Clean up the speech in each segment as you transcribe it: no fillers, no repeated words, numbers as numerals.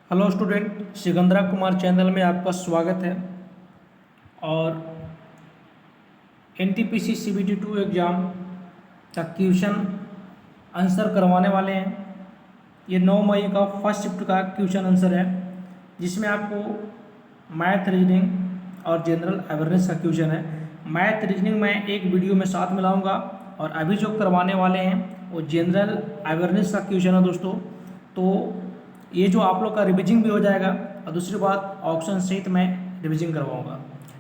Hello student, Sikandra Kumar channel में आपका स्वागत है। और एनटीपीसी सीबीटी 2 एग्ज़ाम का क्वेश्चन आंसर करवाने वाले हैं। ये 9 मई का फर्स्ट शिफ्ट का क्वेश्चन आंसर है, जिसमें आपको मैथ, रीजनिंग और जनरल अवेयरनेस का क्वेश्चन है। मैथ रीजनिंग मैं एक वीडियो में साथ मिलाऊंगा और अभी जो करवाने वाले हैं वो जनरल अवेयरनेस का क्वेश्चन है दोस्तों। तो ये जो आप लोग का रिविजन भी हो जाएगा और दूसरी बात ऑप्शन सहित मैं रिविजन करवाऊंगा।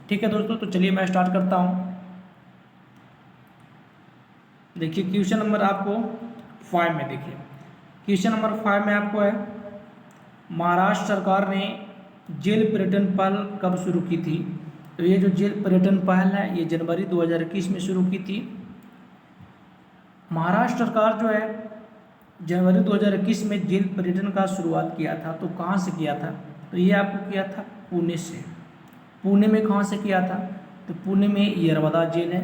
ठीक है दोस्तों, तो चलिए मैं स्टार्ट करता हूँ। देखिए क्वेश्चन नंबर आपको 5 में, देखिए क्वेश्चन नंबर 5 में आपको है, महाराष्ट्र सरकार ने जेल पर्यटन पहल कब शुरू की थी। तो ये जो जेल पर्यटन पहल है ये जनवरी 2021 में शुरू की थी। महाराष्ट्र सरकार जो है जनवरी 2021 में जेल पर्यटन का शुरुआत किया था। तो कहाँ से किया था? तो ये आपको किया था पुणे से। पुणे में कहाँ से किया था? तो पुणे में यरवदा जेल है,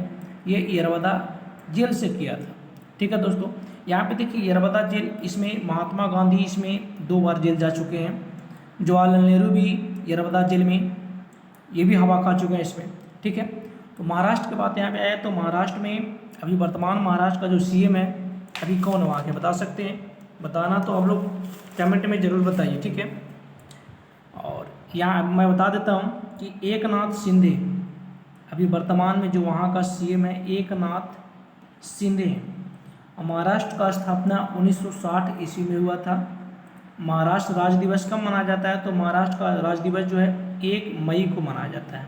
ये यरवदा जेल से किया था। ठीक है दोस्तों, यहाँ पे देखिए यरवदा जेल, इसमें महात्मा गांधी इसमें 2 बार जेल जा चुके हैं। जवाहरलाल नेहरू भी यरवदा जेल में ये भी हवा खा चुके हैं इसमें। ठीक है, तो महाराष्ट्र की बात यहाँ पे आया तो महाराष्ट्र में अभी वर्तमान महाराष्ट्र का जो सीएम है अभी कौन है वहाँ के, बता सकते हैं? बताना तो आप लोग कमेंट में ज़रूर बताइए। ठीक है, और यहाँ मैं बता देता हूँ कि एकनाथ शिंदे अभी वर्तमान में जो वहाँ का सीएम है, एकनाथ शिंदे हैं। महाराष्ट्र का स्थापना 1960 ईस्वी में हुआ था। महाराष्ट्र राज्य दिवस कब मनाया जाता है? तो महाराष्ट्र का राज्य दिवस जो है 1 मई को मनाया जाता है,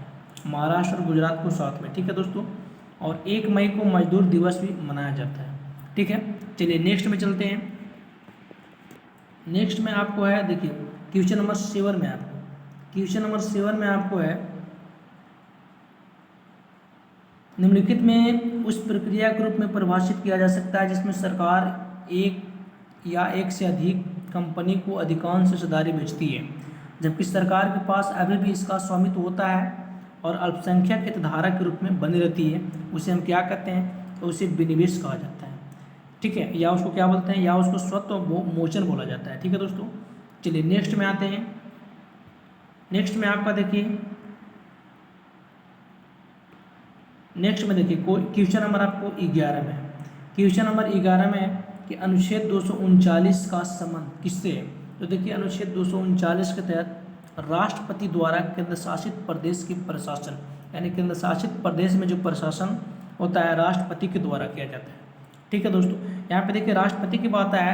महाराष्ट्र और गुजरात को साथ में। ठीक है दोस्तों, और 1 मई को मजदूर दिवस भी मनाया जाता है। ठीक है, चलिए नेक्स्ट में चलते हैं। नेक्स्ट में आपको है, देखिए क्वेश्चन नंबर 7 में आपको, क्वेश्चन नंबर 7 में आपको है, निम्नलिखित में उस प्रक्रिया के रूप में परिभाषित किया जा सकता है जिसमें सरकार एक या एक से अधिक कंपनी को अधिकांश हिस्सेदारी बेचती है, जबकि सरकार के पास अभी भी इसका स्वामित्व होता है और अल्पसंख्यक हितधारक के रूप में बनी रहती है। उसे हम क्या कहते हैं? तो उसे विनिवेश कहा जाता है। ठीक है, या उसको क्या बोलते हैं? या उसको स्वत्व मोचन बोला जाता है। ठीक है दोस्तों, चलिए नेक्स्ट में आते हैं। नेक्स्ट में आपका देखिए, नेक्स्ट में देखिए क्वेश्चन नंबर आपको 11 में, क्वेश्चन नंबर 11 में है कि अनुच्छेद 239 का संबंध किससे है। तो देखिए अनुच्छेद 239 के तहत राष्ट्रपति द्वारा केंद्र शासित प्रदेश के प्रशासन, यानी केंद्र शासित प्रदेश में जो प्रशासन होता है राष्ट्रपति के द्वारा किया जाता है। ठीक है दोस्तों, यहाँ पे देखिए राष्ट्रपति की बात है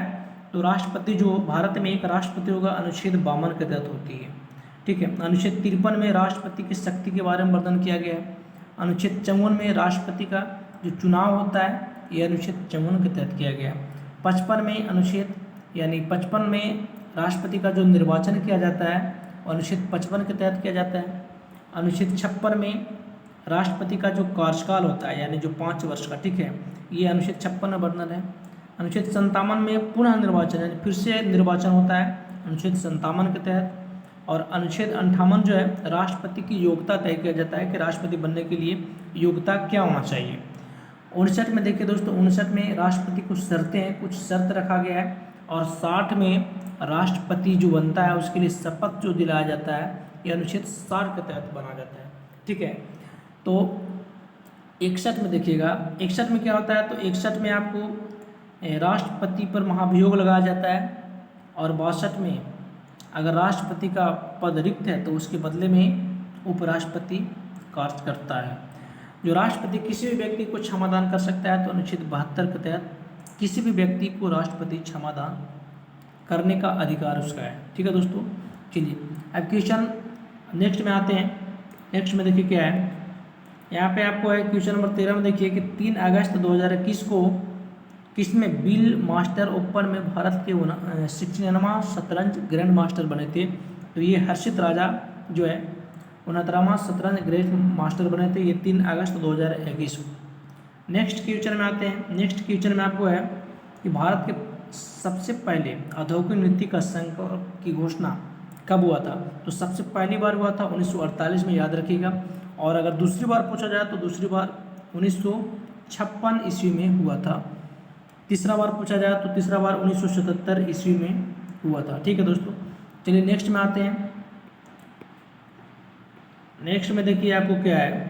तो राष्ट्रपति जो भारत में एक राष्ट्रपति होगा अनुच्छेद 52 के तहत होती है। ठीक है, अनुच्छेद 53 में राष्ट्रपति की शक्ति के बारे में वर्णन किया गया है। अनुच्छेद 54 में राष्ट्रपति का जो चुनाव होता है ये अनुच्छेद 54 के तहत किया गया। 55 में अनुच्छेद यानी 55 में राष्ट्रपति का जो निर्वाचन किया जाता है अनुच्छेद 55 के तहत किया जाता है। अनुच्छेद 56 में राष्ट्रपति का जो कार्यकाल होता है यानी जो 5 वर्ष का, ठीक है, ये अनुच्छेद 56 में वर्णन है। अनुच्छेद 57 में पुनः निर्वाचन यानी फिर से निर्वाचन होता है अनुच्छेद 57 के तहत। और अनुच्छेद 58 जो है राष्ट्रपति की योग्यता तय किया जाता है कि राष्ट्रपति बनने के लिए योग्यता क्या होना चाहिए। 59 में देखिए दोस्तों, 59 में राष्ट्रपति कुछ शर्तें हैं, कुछ शर्त रखा गया है। और 60 में राष्ट्रपति जो बनता है उसके लिए शपथ जो दिलाया जाता है ये अनुच्छेद 60 के तहत बना जाता है। ठीक है, तो 61 में देखिएगा, 61 में क्या होता है? तो 61 में आपको राष्ट्रपति पर महाभियोग लगाया जाता है। और 62 में अगर राष्ट्रपति का पद रिक्त है तो उसके बदले में उपराष्ट्रपति कार्य करता है। जो राष्ट्रपति किसी भी व्यक्ति को क्षमादान कर सकता है तो अनुच्छेद 72 के तहत किसी भी व्यक्ति को राष्ट्रपति क्षमादान करने का अधिकार उसका है। ठीक है दोस्तों, चलिए अब क्वेश्चन नेक्स्ट में आते हैं। नेक्स्ट में देखिए क्या है, यहाँ पे आपको है क्वेश्चन नंबर 13 में देखिए कि 3 अगस्त 2021 को किसमें बिल मास्टर ओपन में भारत के 69वां शतरंज ग्रैंड मास्टर बने थे। तो ये हर्षित राजा जो है 69वां शतरंज ग्रैंड मास्टर बने थे, ये 3 अगस्त 2021 को। नेक्स्ट क्वेश्चन में आते हैं। नेक्स्ट क्वेश्चन में आपको है कि भारत के सबसे पहले औद्योगिक नीति का संकल्प की घोषणा कब हुआ था। तो सबसे पहली बार हुआ था 1948 में, याद रखिएगा। और अगर दूसरी बार पूछा जाए तो दूसरी बार 1956 ईस्वी में हुआ था। तीसरा बार पूछा जाए तो तीसरा बार 1977 ईस्वी में हुआ था। ठीक है दोस्तों, चलिए नेक्स्ट में आते हैं। नेक्स्ट में देखिए आपको क्या है,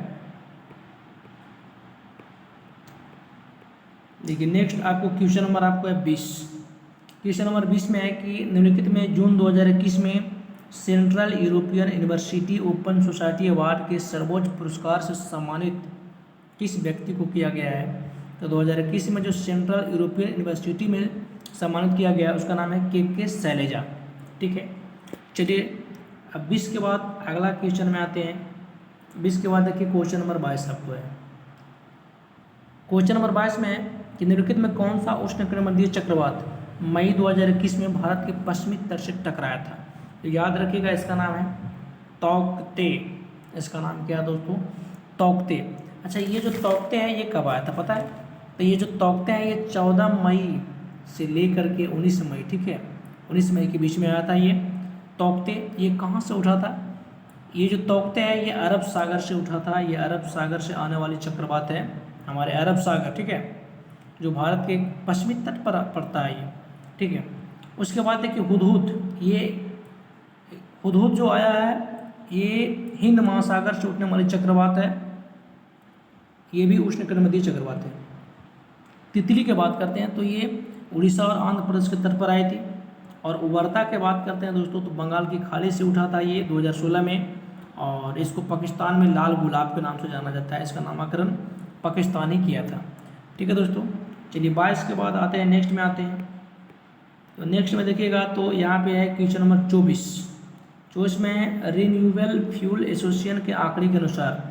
देखिए नेक्स्ट आपको क्वेश्चन नंबर आपको है 20। क्वेश्चन नंबर 20 में है कि निम्नलिखित में जून 2021 में central European university open society award के सर्वोच्च पुरस्कार से सम्मानित किस व्यक्ति को किया गया है। तो 2021 में जो सेंट्रल यूरोपियन यूनिवर्सिटी में सम्मानित किया गया उसका नाम है के शैलेजा। ठीक है, चलिए अब 20 के बाद अगला क्वेश्चन में आते हैं। 20 के बाद देखिए क्वेश्चन नंबर 22 आपको है। क्वेश्चन नंबर 22 में है कि निम्नलिखित में कौन सा उष्णकटिबंधीय चक्रवात मई 2021 में भारत के पश्चिमी तट से टकराया था। तो याद रखिएगा इसका नाम है तौकते। इसका नाम क्या है दोस्तों, तौकते। अच्छा, ये जो तौकते हैं ये कब आया था पता है। तो ये जो तौकते हैं ये 14 मई से लेकर के 19 मई, ठीक है, 19 मई के बीच में आया था ये तौकते। ये कहाँ से उठा था, ये जो तौकते हैं ये अरब सागर से उठा था। ये अरब सागर से आने वाली चक्रवात है, हमारे अरब सागर, ठीक है, जो भारत के पश्चिमी तट पर पड़ता है ये। ठीक है, उसके बाद देखिए हुदहुद। ये हुदहुद जो आया है ये हिंद महासागर से उठने वाली चक्रवात है, ये भी उष्णकटिबंधीय चक्रवात है। तितली की बात करते हैं तो ये उड़ीसा और आंध्र प्रदेश के तट पर आई थी। और उबरता की बात करते हैं दोस्तों तो बंगाल की खाड़ी से उठा था ये 2016 में, और इसको पाकिस्तान में लाल गुलाब के नाम से जाना जाता है। इसका नामकरण पाकिस्तान ही किया था। ठीक है दोस्तों, चलिए 22 के बाद आते हैं, नेक्स्ट में आते हैं। तो नेक्स्ट में देखिएगा तो यहाँ पे है क्वेश्चन नंबर 24 में रिन्यूएबल फ्यूल एसोसिएशन के आंकड़े के अनुसार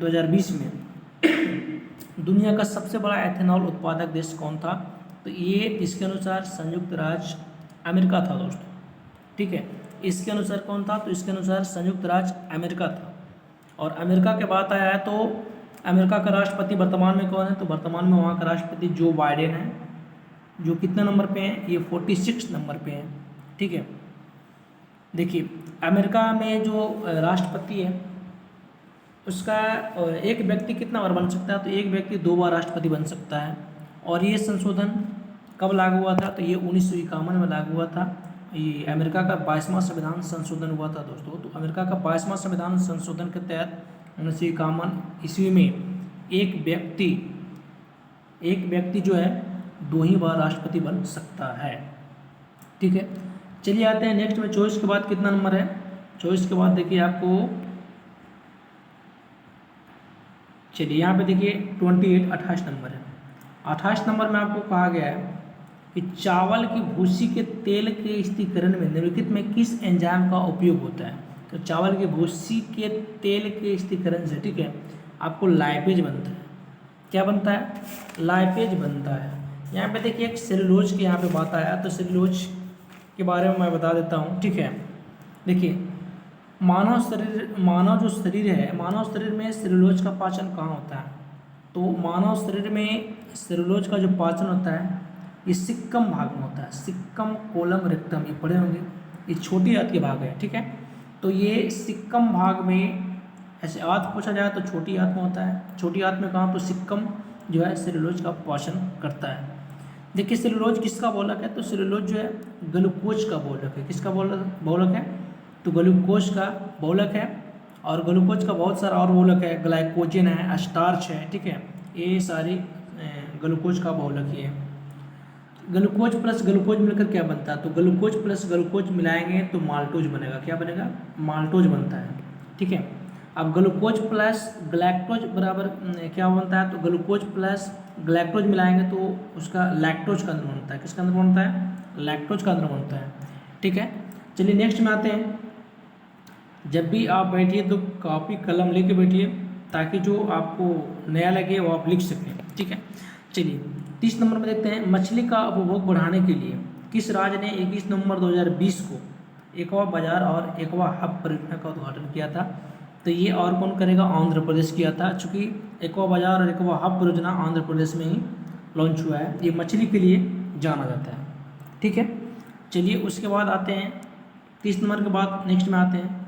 2020 में दुनिया का सबसे बड़ा एथेनॉल उत्पादक देश कौन था। तो ये इसके अनुसार संयुक्त राज्य अमेरिका था दोस्तों। ठीक है, इसके अनुसार कौन था, तो इसके अनुसार संयुक्त राज्य अमेरिका था। और अमेरिका के बात आया है तो अमेरिका का राष्ट्रपति वर्तमान में कौन है, तो वर्तमान में वहाँ का राष्ट्रपति जो बाइडेन है, जो कितने नंबर पे हैं, ये 46 नंबर पे हैं। ठीक है, देखिए अमेरिका में जो राष्ट्रपति है उसका एक व्यक्ति कितना बार बन सकता है, तो एक व्यक्ति 2 बार राष्ट्रपति बन सकता है। और ये संशोधन कब लागू हुआ था, तो ये 1951 में लागू हुआ था। ये अमेरिका का 22वां संविधान संशोधन हुआ था दोस्तों। तो अमेरिका का 22वां संविधान संशोधन के तहत 1951 ईस्वी में एक व्यक्ति जो है 2 ही बार राष्ट्रपति बन सकता है। ठीक है, चलिए आते हैं नेक्स्ट में। 24 के बाद कितना नंबर है, 24 के बाद देखिए आपको, चलिए यहाँ पे देखिए 28 नंबर है। 28 नंबर में आपको कहा गया है कि चावल की भूसी के तेल के स्थिरीकरण में निम्नलिखित में किस एंजाइम का उपयोग होता है। तो चावल की भूसी के तेल के स्थिरीकरण से, ठीक है, आपको लाइपेज बनता है। क्या बनता है, लाइपेज बनता है। यहाँ पे देखिए एक सेलुलोज की यहाँ पे बात आया, तो सेलुलोज के बारे में मैं बता देता हूँ। ठीक है, देखिए मानव जो शरीर है, मानव शरीर में सेलुलोज का पाचन कहाँ होता है, तो मानव शरीर में सेलुलोज का जो पाचन होता है ये सिक्कम भाग में होता है। सिक्कम कोलम रेक्टम, ये पढ़े होंगे, ये छोटी आंत के भाग है। ठीक है, तो ये सिक्कम भाग में, ऐसे आंत पूछा जाए तो छोटी आंत में होता है। छोटी आंत में कहाँ, तो सिक्कम जो है सेलुलोज का पाचन करता है। देखिए सेलुलोज किसका बहुलक है, तो सेलुलोज जो है ग्लूकोज का बहुलक है। किसका बहुलक है, तो ग्लूकोज का बहुलक है। और ग्लूकोज का बहुत सारा और बहुलक है, ग्लाइकोजन है, स्टार्च है। ठीक है, ये सारी ग्लूकोज का बहुलक ही है। ग्लूकोज प्लस ग्लूकोज मिलकर क्या बनता है, तो ग्लूकोज प्लस ग्लूकोज मिलाएंगे तो माल्टोज बनेगा। क्या बनेगा, माल्टोज बनता है। ठीक है, अब ग्लूकोज प्लस ग्लैक्टोज बराबर क्या बनता है, तो ग्लूकोज प्लस ग्लैक्टोज मिलाएंगे तो उसका लैक्टोज का अंदर बनता है। किसका अंदर बनता है, लैक्टोज का अंदर बनता है। ठीक है, चलिए नेक्स्ट में आते हैं। जब भी आप बैठिए तो कॉपी कलम लेके बैठिए ताकि जो आपको नया लगे वो आप लिख सकें। ठीक है, चलिए 30 नंबर में देखते हैं। मछली का उपभोग बढ़ाने के लिए किस राज्य ने 21 नवंबर 2020 को एक्वा बाजार और एक्वा हब परियोजना का उद्घाटन किया था। तो ये और कौन करेगा, आंध्र प्रदेश किया था। चूँकि एक्वा बाजार और एक्वा हब परियोजना आंध्र प्रदेश में ही लॉन्च हुआ है। ये मछली के लिए जाना जाता है। ठीक है, चलिए उसके बाद आते हैं 30 नंबर के बाद नेक्स्ट में आते हैं।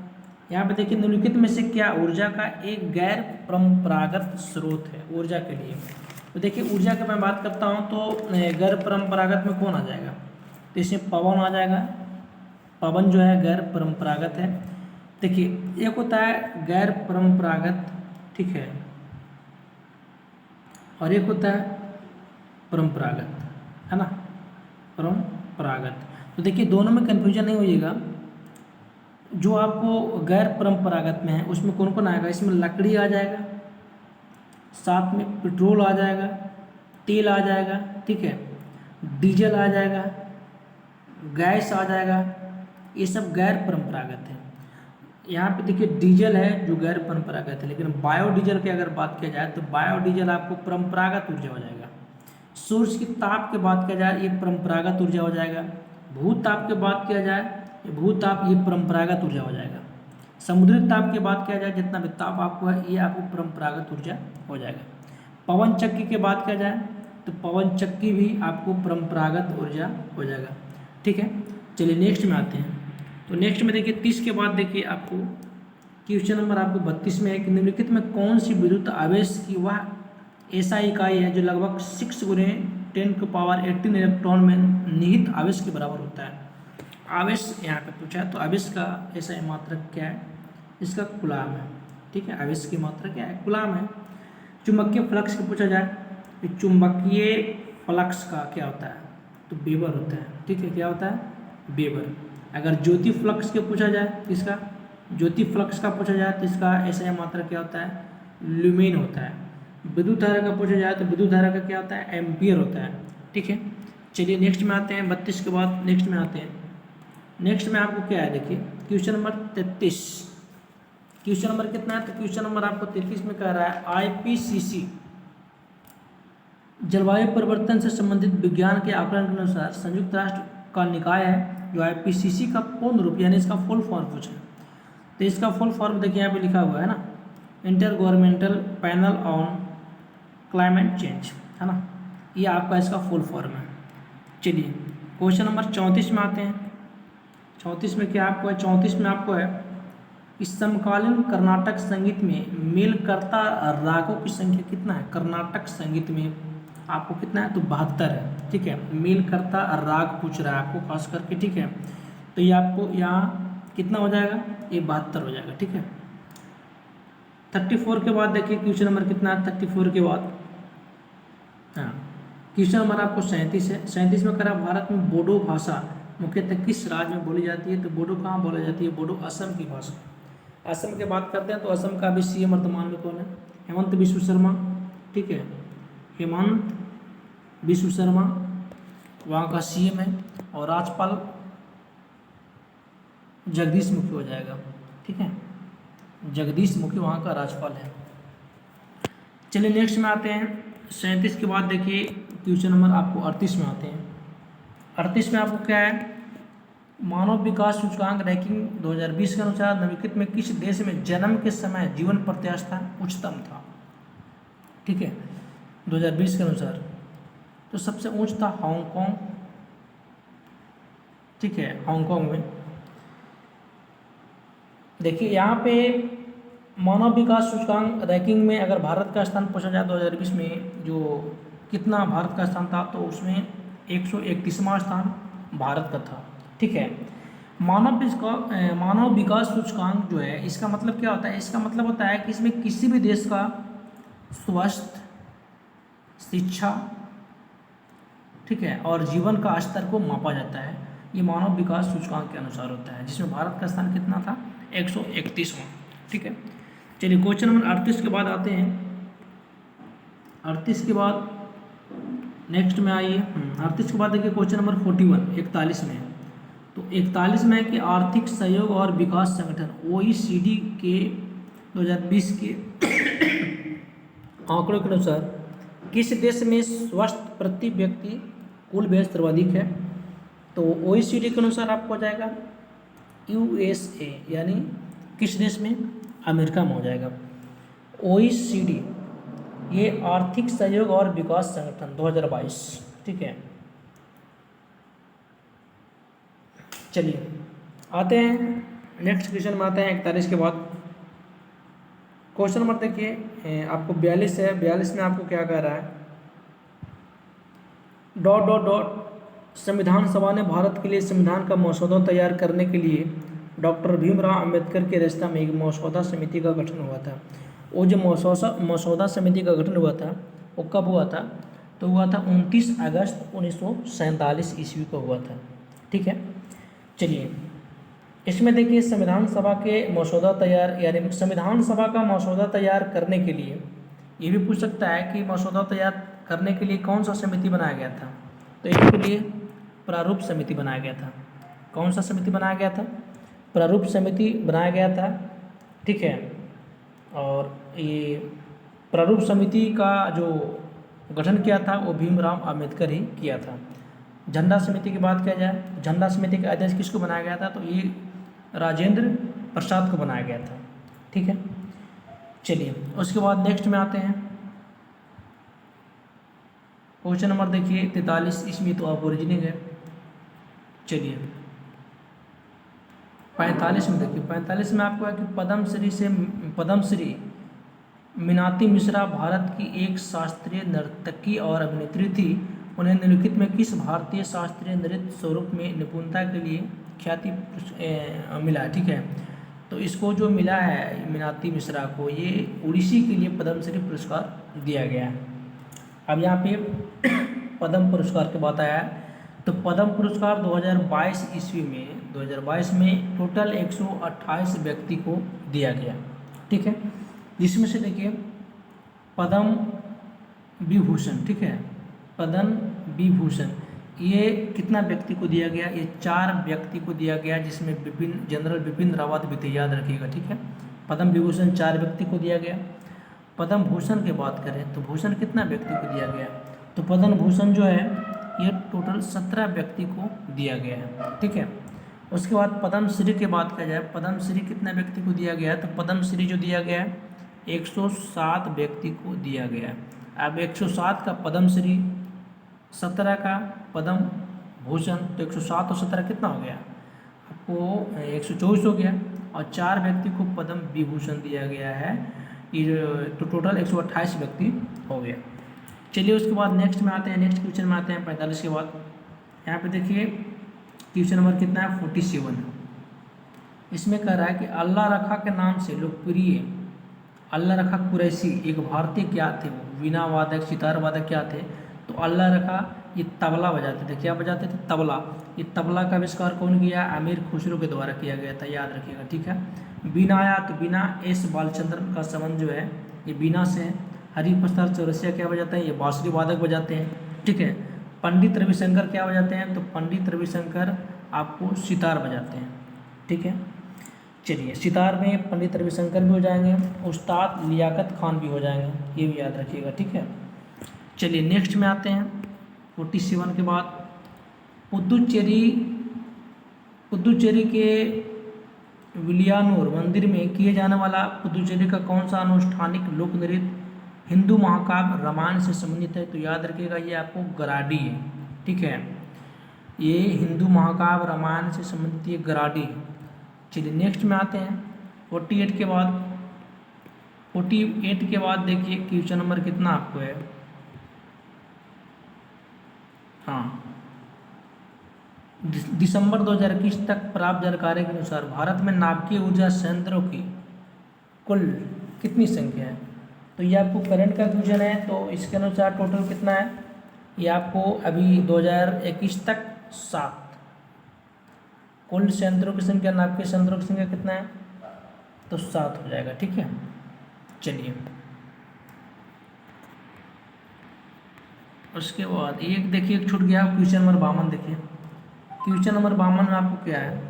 यहाँ पे देखिए निम्नलिखित में से क्या ऊर्जा का एक गैर परंपरागत स्रोत है ऊर्जा के लिए। तो देखिए ऊर्जा की मैं बात करता हूँ तो गैर परंपरागत में कौन आ जाएगा, तो इसमें पवन आ जाएगा, पवन जो है गैर परंपरागत है। देखिए एक होता है गैर परंपरागत, ठीक है, और एक होता है परंपरागत, है ना, परंपरागत। तो देखिए दोनों में कन्फ्यूजन नहीं होइएगा। जो आपको गैर परंपरागत में है उसमें कौन कौन आएगा, इसमें लकड़ी आ जाएगा, साथ में पेट्रोल आ जाएगा, तेल आ जाएगा, ठीक है, डीजल आ जाएगा, गैस आ जाएगा, ये सब गैर परंपरागत है। यहाँ पे देखिए डीजल है जो गैर परंपरागत है, लेकिन बायोडीजल की अगर बात किया जाए तो बायोडीजल आपको परंपरागत ऊर्जा हो जाएगा। सूर्य की ताप की बात किया जाए ये परंपरागत ऊर्जा हो जाएगा। भूताप की बात किया जाए ये भूताप ये परंपरागत ऊर्जा हो जाएगा। समुद्री ताप की बात किया जाए जितना भी ताप आपको है ये आपको परंपरागत ऊर्जा हो जाएगा। पवन चक्की की बात किया जाए तो पवन चक्की भी आपको परंपरागत ऊर्जा हो जाएगा, ठीक है। चलिए नेक्स्ट में आते हैं। तो नेक्स्ट में देखिए 30 के बाद देखिए आपको क्वेश्चन नंबर आपको 32 में है कि निम्नलिखित में कौन सी विद्युत आवेश की वह ऐसा इकाई है जो लगभग 6 गुने 10⁻18 इलेक्ट्रॉन में निहित आवेश के बराबर होता है। आवेश यहाँ पे पूछा है तो आवेश का ऐसा मात्रक क्या है, इसका कूलाम है, ठीक है। आवेश की मात्रा क्या है, कूलाम है। चुंबकीय फ्लक्स का पूछा जाए तो चुंबकीय फ्लक्स का क्या होता है, तो वेबर होता है, ठीक है, क्या होता है, वेबर। अगर ज्योति फ्लक्स के पूछा जाए इसका ज्योति फ्लक्स का पूछा जाए तो इसका ऐसा मात्रा क्या होता है, ल्यूमेन होता है। विद्युत धारा का पूछा जाए तो विद्युत धारा का क्या होता है, एम्पियर होता है, ठीक है। चलिए नेक्स्ट में आते हैं। 32 के बाद नेक्स्ट में आते हैं। नेक्स्ट में आपको क्या है, देखिए क्वेश्चन नंबर 33। क्वेश्चन नंबर कितना है, तो क्वेश्चन नंबर आपको 33 में कह रहा है आईपीसीसी जलवायु परिवर्तन से संबंधित विज्ञान के आकलन के अनुसार संयुक्त राष्ट्र का निकाय है जो आईपीसीसी का पूर्ण रूप यानी इसका फुल फॉर्म पूछा। तो इसका फुल फॉर्म देखिए यहाँ पे लिखा हुआ है ना, inter governmental panel on climate change, है ना, ये आपका इसका फुल फॉर्म है। चलिए क्वेश्चन नंबर 34 में आते हैं। 34 में क्या आपको है, 34 में आपको है कि समकालीन कर्नाटक संगीत में मेलकर्ता रागों की संख्या कितना है। कर्नाटक संगीत में आपको कितना है, तो 72 है, ठीक है। मेलकर्ता राग पूछ रहा है आपको खास करके, ठीक है। तो ये आपको यहाँ कितना हो जाएगा, ये 72 हो जाएगा, ठीक है। 34 के बाद देखिए क्वेश्चन नंबर कितना है, 34 के बाद हाँ क्वेश्चन नंबर आपको 37 है। 37 में करा भारत में बोडो भाषा मुख्यतः किस राज्य में बोली जाती है, तो बोडो कहाँ बोली जाती है, बोडो असम की भाषा। असम की बात करते हैं तो असम का भी सीएम वर्तमान में कौन है, हेमंत बिश्व शर्मा, ठीक है। हेमंत बिश्व शर्मा वहाँ का सीएम है और राज्यपाल जगदीश मुखी हो जाएगा, ठीक है। जगदीश मुखी वहाँ का राज्यपाल है। चलिए नेक्स्ट में आते हैं। 37 के बाद देखिए क्वेश्चन नंबर आपको 38 में आते हैं। 38 में आपको क्या है, मानव विकास सूचकांक रैंकिंग 2020 के अनुसार निम्नलिखित में किस देश में जन्म के समय जीवन प्रत्याशा उच्चतम था, ठीक है। 2020 के अनुसार तो सबसे ऊंच था हांगकांग, ठीक है, हांगकांग में। देखिए यहाँ पे मानव विकास सूचकांक रैंकिंग में अगर भारत का स्थान पूछा जाए 2020 में जो कितना भारत का स्थान था, तो उसमें 131वां स्थान भारत का था, ठीक है। मानव विकास सूचकांक जो है इसका मतलब क्या होता है, इसका मतलब होता है कि इसमें किसी भी देश का स्वास्थ्य, शिक्षा, ठीक है, और जीवन का स्तर को मापा जाता है। ये मानव विकास सूचकांक के अनुसार होता है, जिसमें भारत का स्थान कितना था, 131वां, ठीक है। चलिए क्वेश्चन नंबर 38 के बाद आते हैं। 38 के बाद नेक्स्ट में आइए। 38 के बाद देखिए क्वेश्चन नंबर 41 41 में। तो 41 में है कि आर्थिक सहयोग और विकास संगठन OECD के 2020 के आंकड़ों के अनुसार किस देश में स्वास्थ्य प्रति व्यक्ति कुल व्यय सर्वाधिक है, तो OECD के अनुसार आपको हो जाएगा USA, यानी किस देश में, अमेरिका में हो जाएगा। OECD ये आर्थिक सहयोग और विकास संगठन 2022, ठीक है। चलिए आते हैं नेक्स्ट क्वेश्चन में आते हैं 41 के बाद। क्वेश्चन नंबर देखिए आपको 42 है। 42 में आपको क्या कह रहा है, डॉट डॉट डॉट संविधान सभा ने भारत के लिए संविधान का मसौदा तैयार करने के लिए डॉक्टर भीमराव अंबेडकर की अध्यक्षता में एक मसौदा समिति का गठन हुआ था। वो जो मसौदा समिति का गठन हुआ था वो कब हुआ था? तो हुआ था 29 अगस्त 1947 ईस्वी को हुआ था। ठीक है, चलिए इसमें देखिए संविधान सभा के मसौदा तैयार यानी संविधान सभा का मसौदा तैयार करने के लिए ये भी पूछ सकता है कि मसौदा तैयार करने के लिए कौन सा समिति बनाया गया था? तो इसके लिए प्रारूप समिति बनाया गया था। कौन सा समिति बनाया गया था? प्रारूप समिति बनाया गया था। ठीक है, और ये प्रारूप समिति का जो गठन किया था वो भीमराव अंबेडकर ही किया था। झंडा समिति की बात किया जाए, झंडा समिति का अध्यक्ष किसको बनाया गया था? तो ये राजेंद्र प्रसाद को बनाया गया था। ठीक है, चलिए उसके बाद नेक्स्ट में आते हैं। क्वेश्चन नंबर देखिए 43, इसमें तो आप ओरिजिनल है। चलिए 45 में देखिए, 45 में आपको है कि पद्मश्री मीनाती मिश्रा भारत की एक शास्त्रीय नर्तकी और अभिनेत्री थी। उन्हें निम्नलिखित में किस भारतीय शास्त्रीय नृत्य स्वरूप में निपुणता के लिए ख्याति मिला? ठीक है, तो इसको जो मिला है मीनाती मिश्रा को, ये उड़ीसी के लिए पद्मश्री पुरस्कार दिया गया है। अब यहाँ पे पद्म पुरस्कार की बात आया है, तो पद्म पुरस्कार 2022 में टोटल 128 व्यक्ति को दिया गया। ठीक है, जिसमें से देखिए पद्म विभूषण, ठीक है, पद्म विभूषण ये कितना व्यक्ति को दिया गया? ये 4 व्यक्ति को दिया गया, जिसमें जनरल बिपिन रावत भी थे, याद रखिएगा। ठीक है, पद्म विभूषण 4 व्यक्ति को दिया गया। पद्म भूषण की बात करें तो भूषण कितना व्यक्ति को दिया गया? तो पद्म भूषण जो है ये टोटल 17 व्यक्ति को दिया गया है। ठीक है, उसके बाद पद्मश्री की बात किया जाए, पद्मश्री कितना व्यक्ति को दिया गया है? तो पद्मश्री जो दिया गया है 107 व्यक्ति को दिया गया है। अब 107 का पद्मश्री, 17 का पद्म भूषण, तो 107 और 17 कितना हो गया? आपको 124 हो गया, और 4 व्यक्ति को पद्म विभूषण दिया गया है, ये तो टोटल 128 व्यक्ति हो गया। चलिए उसके बाद नेक्स्ट में आते हैं, नेक्स्ट क्वेश्चन में आते हैं 45 के बाद। यहाँ पे देखिए क्वेश्चन नंबर कितना है? 47। इसमें कह रहा है कि अल्लाह रखा के नाम से लोकप्रिय अल्लाह रखा कुरैशी एक भारतीय क्या थे? वो वीणा वादक, सितार वादक क्या थे? तो अल्लाह रखा ये तबला बजाते थे। क्या बजाते थे? तबला। ये तबला का आविष्कार कौन किया? अमीर खुसरो के द्वारा किया गया था, याद रखिएगा। ठीक है, बीना आया तो बीना एस बालचंद्रन का संबंध जो है ये बीना से है। हरिप्रसाद चौरसिया क्या बजाते हैं? ये बांसुरी वादक बजाते हैं। ठीक है, पंडित रविशंकर क्या बजाते हैं? तो पंडित रविशंकर आपको सितार बजाते हैं। ठीक है, चलिए सितार में पंडित रविशंकर भी हो जाएंगे, उस्ताद लियाकत खान भी हो जाएंगे, ये भी याद रखिएगा। ठीक है, चलिए नेक्स्ट में आते हैं 47 के बाद। पुदुचेरी के विलियानोर मंदिर में किए जाने वाला पुदुचेरी का कौन सा अनुष्ठानिक लोक नृत्य हिंदू महाकाव्य रामायण से संबंधित है? तो याद रखिएगा ये आपको गराडी है। ठीक है, ये हिंदू महाकाव्य रामायण से संबंधित ये गराडी है। चलिए नेक्स्ट में आते हैं 48 के बाद। 48 के बाद देखिए क्वेश्चन नंबर कितना आपको है? हाँ, दिसंबर 2021 तक प्राप्त जानकारी के अनुसार भारत में नाभिकीय ऊर्जा संयंत्रों की कुल कितनी संख्या है? तो ये आपको करंट का क्वेश्चन है, तो इसके अनुसार टोटल कितना है? ये आपको अभी 2021 तक 7 कुल संयंत्रों की संख्या, नाभिकीय संयंत्रों की संख्या कितना है? तो 7 हो जाएगा। ठीक है, चलिए उसके बाद एक देखिए एक छूट गया क्वेश्चन नंबर 52। देखिए क्वेश्चन नंबर 52 में आपको क्या है?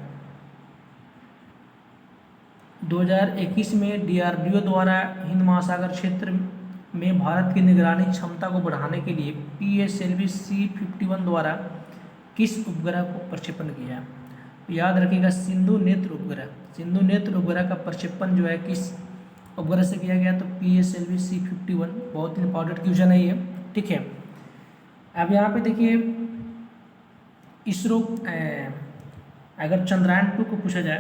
2021 में डीआरडीओ द्वारा हिंद महासागर क्षेत्र में भारत की निगरानी क्षमता को बढ़ाने के लिए PSLV C-51 द्वारा किस उपग्रह को प्रक्षेपण किया है? तो याद रखिएगा सिंधु नेत्र उपग्रह। सिंधु नेत्र उपग्रह का प्रक्षेपण जो है किस उपग्रह से किया गया? तो PSLV C-51। बहुत ही इंपॉर्टेंट क्वेश्चन है ये। ठीक है, अब यहाँ पे देखिए इसरो अगर चंद्रयान 2 को पूछा जाए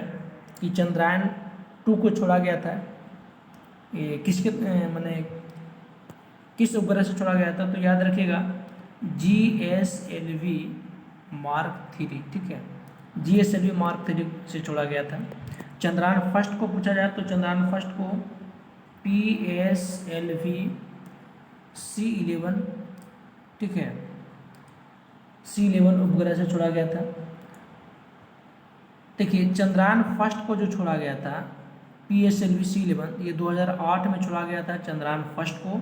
कि चंद्रयान 2 को छोड़ा गया था, ये किसके माने किस उपग्रह से छोड़ा गया था? तो याद रखिएगा GSLV मार्क 3, ठीक है। GSLV मार्क 3 से छोड़ा गया था। चंद्रयान फर्स्ट को पूछा जाए तो चंद्रयान फर्स्ट को PSLV C11, ठीक है, C11 उपग्रह से छोड़ा गया था। देखिए चंद्रयान फर्स्ट को जो छोड़ा गया था PSLV C11, ये 2008 में छोड़ा गया था चंद्रयान फर्स्ट को।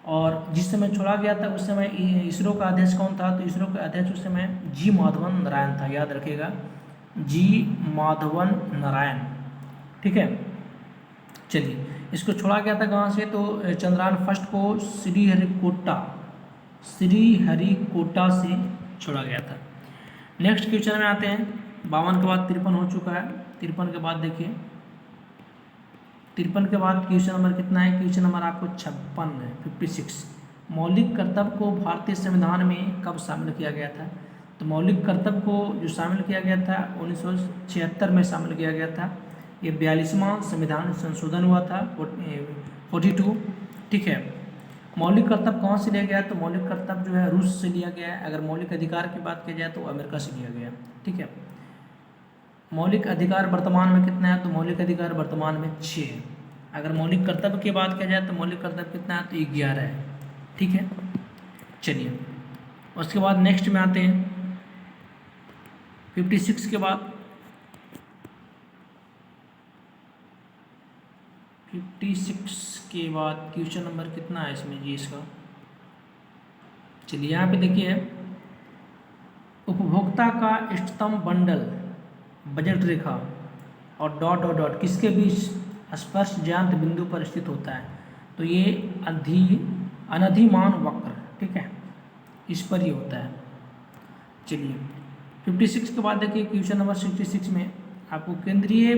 और जिस समय छोड़ा गया था उस समय इसरो का अध्यक्ष कौन था? तो इसरो का अध्यक्ष उस समय जी माधवन नारायण था, याद रखिएगा, जी माधवन नारायण, ठीक है। चलिए इसको छोड़ा गया था कहाँ से? तो चंद्रयान फर्स्ट को श्रीहरिकोटा से छोड़ा गया था। नेक्स्ट क्वेश्चन में आते हैं। 52 के बाद 53 हो चुका है। 53 के बाद देखिए, 53 के बाद क्वेश्चन नंबर कितना है? क्वेश्चन नंबर आपको 56 है, 56। मौलिक कर्तव्य को भारतीय संविधान में कब शामिल किया गया था? तो मौलिक कर्तव्य को जो शामिल किया गया था 1976 में शामिल किया गया था। ये 42वां संविधान संशोधन हुआ था, 42, ठीक है। मौलिक कर्तव्य कहाँ से लिया गया? तो मौलिक कर्तव्य जो है रूस से लिया गया है। अगर मौलिक अधिकार की बात की जाए तो अमेरिका से लिया गया, ठीक है। मौलिक अधिकार वर्तमान में कितना है? तो मौलिक अधिकार वर्तमान में 6 है। अगर मौलिक कर्तव्य की बात की जाए तो मौलिक कर्तव्य कितना है? तो 11 है, ठीक है। चलिए उसके बाद नेक्स्ट में आते हैं 56 के बाद। 56 के बाद क्वेश्चन नंबर कितना है इसमें जी इसका? चलिए यहाँ पे देखिए, उपभोक्ता का इष्टतम बंडल बजट रेखा और डॉट डॉट डॉट किसके बीच स्पर्श ज्यांत बिंदु पर स्थित होता है? तो ये अनधिमान वक्र, ठीक है, इस पर ही होता है। चलिए 56 के बाद देखिए क्वेश्चन नंबर 66 में आपको केंद्रीय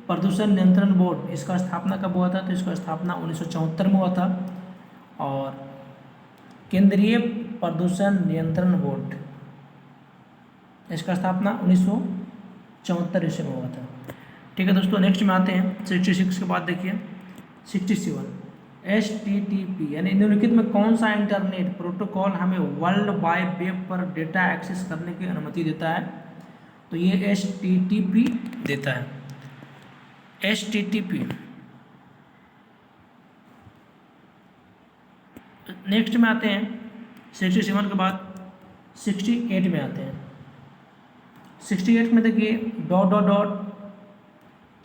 प्रदूषण नियंत्रण बोर्ड, इसका स्थापना कब हुआ था? तो इसका स्थापना 1974 में हुआ था। और केंद्रीय प्रदूषण नियंत्रण बोर्ड, इसका स्थापना 1974 ईस्वी में हुआ था, ठीक है दोस्तों। नेक्स्ट में आते हैं 66 के बाद देखिए 67, HTTP यानी निम्नलिखित में कौन सा इंटरनेट प्रोटोकॉल हमें वर्ल्ड वाइड वेब पर डेटा एक्सेस करने की अनुमति देता है? तो ये HTTP देता है, HTTP। नेक्स्ट में आते हैं 67 के बाद 68 में आते हैं। 68 में देखिए डॉट डॉट डॉट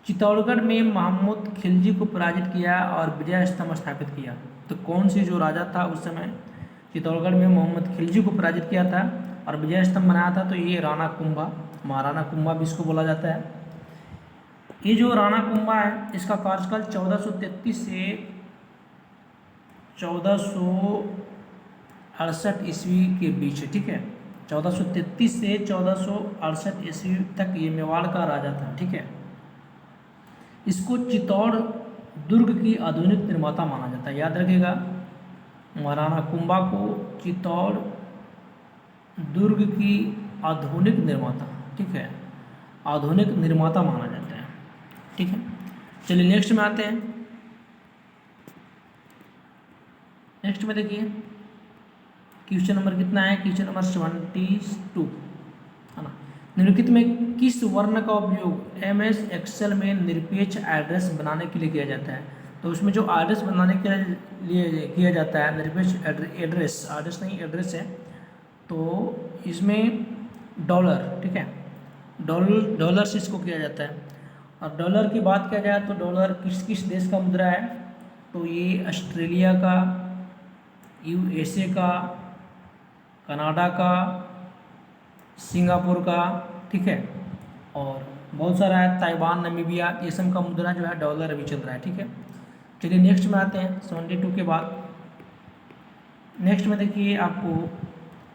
चित्तौड़गढ़ में मोहम्मद खिलजी को पराजित किया और विजय स्तंभ स्थापित किया। तो कौन सी जो राजा था उस समय चित्तौड़गढ़ में मोहम्मद खिलजी को पराजित किया था और विजय स्तंभ बनाया था? तो ये राणा कुंभा, महाराणा कुंभा भी इसको बोला जाता है। ये जो राणा कुंभा है इसका कार्यकाल 1433 से 1468 ईस्वी के बीच है, ठीक है। 1433 से 1468 ईस्वी तक ये मेवाड़ का राजा था, ठीक है। इसको चित्तौड़ दुर्ग की आधुनिक निर्माता माना जाता है, याद रखिएगा, महाराणा कुंभा को चित्तौड़ दुर्ग की आधुनिक निर्माता, ठीक है, आधुनिक निर्माता माना जाता है, ठीक है। चलिए नेक्स्ट में आते हैं। नेक्स्ट में देखिए क्वेश्चन नंबर कितना है? क्वेश्चन नंबर 72 है ना। निम्नलिखित में किस वर्ण का उपयोग MS एक्सेल में निरपेक्ष एड्रेस बनाने के लिए किया जाता है? तो उसमें जो एड्रेस बनाने के लिए किया जाता है निरपेक्ष एड्रेस, एड्रेस नहीं एड्रेस है, तो इसमें डॉलर, ठीक है, डॉलर से इसको किया जाता है। और डॉलर की बात किया जाए तो डॉलर किस किस देश का मुद्रा है? तो ये ऑस्ट्रेलिया का, USA का, कनाडा का, सिंगापुर का, ठीक है, और बहुत सारा है, ताइवान, नामीबिया, ये सब का मुद्रा जो है डॉलर अभी चल रहा है, ठीक है। चलिए नेक्स्ट में आते हैं 72 के बाद। नेक्स्ट में देखिए आपको